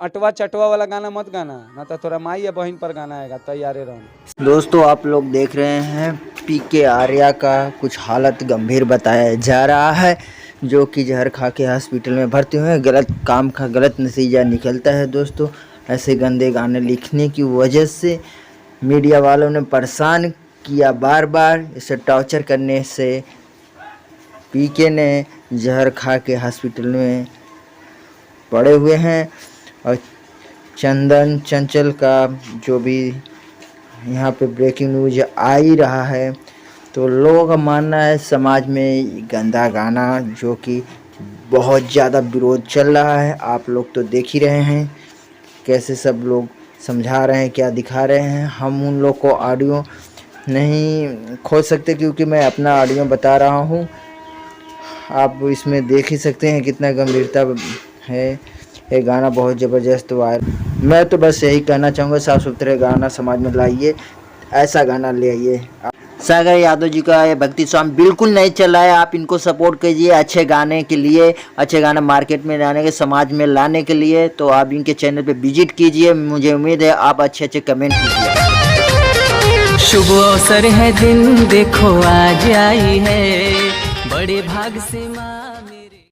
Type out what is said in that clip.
अटवा चटवा वाला गाना मत गाना, ना तो थोड़ा माई या बहन पर गाना आएगा, तैयारे रहो। दोस्तों आप लोग देख रहे हैं पीके आर्या का कुछ हालत गंभीर बताया जा रहा है, जो कि जहर खा के हॉस्पिटल में भर्ती हुए। गलत काम का गलत नतीजा निकलता है दोस्तों। ऐसे गंदे गाने लिखने की वजह से मीडिया वालों ने परेशान किया, बार बार इसे टॉर्चर करने से पीके ने जहर खा के हॉस्पिटल में पड़े हुए हैं। और चंदन चंचल का जो भी यहाँ पे ब्रेकिंग न्यूज आ ही रहा है, तो लोगों का मानना है समाज में गंदा गाना जो कि बहुत ज़्यादा विरोध चल रहा है। आप लोग तो देख ही रहे हैं कैसे सब लोग समझा रहे हैं, क्या दिखा रहे हैं। हम उन लोग को ऑडियो नहीं खोज सकते क्योंकि मैं अपना ऑडियो बता रहा हूँ। आप इसमें देख ही सकते हैं कितना गंभीरता है। ये गाना बहुत ज़बरदस्त वायरल। मैं तो बस यही कहना चाहूँगा, साफ सुथरे गाना समाज में लाइए, ऐसा गाना ले आइए। सागर यादव जी का ये भक्ति सॉन्ग बिल्कुल नहीं चल रहा है, आप इनको सपोर्ट कीजिए अच्छे गाने के लिए, अच्छे गाने मार्केट में लाने के, समाज में लाने के लिए। तो आप इनके चैनल पे विजिट कीजिए, मुझे उम्मीद है आप अच्छे अच्छे कमेंट कीजिए। शुभ अवसर है दिन देखो आज आई है, बड़े भाग से माँ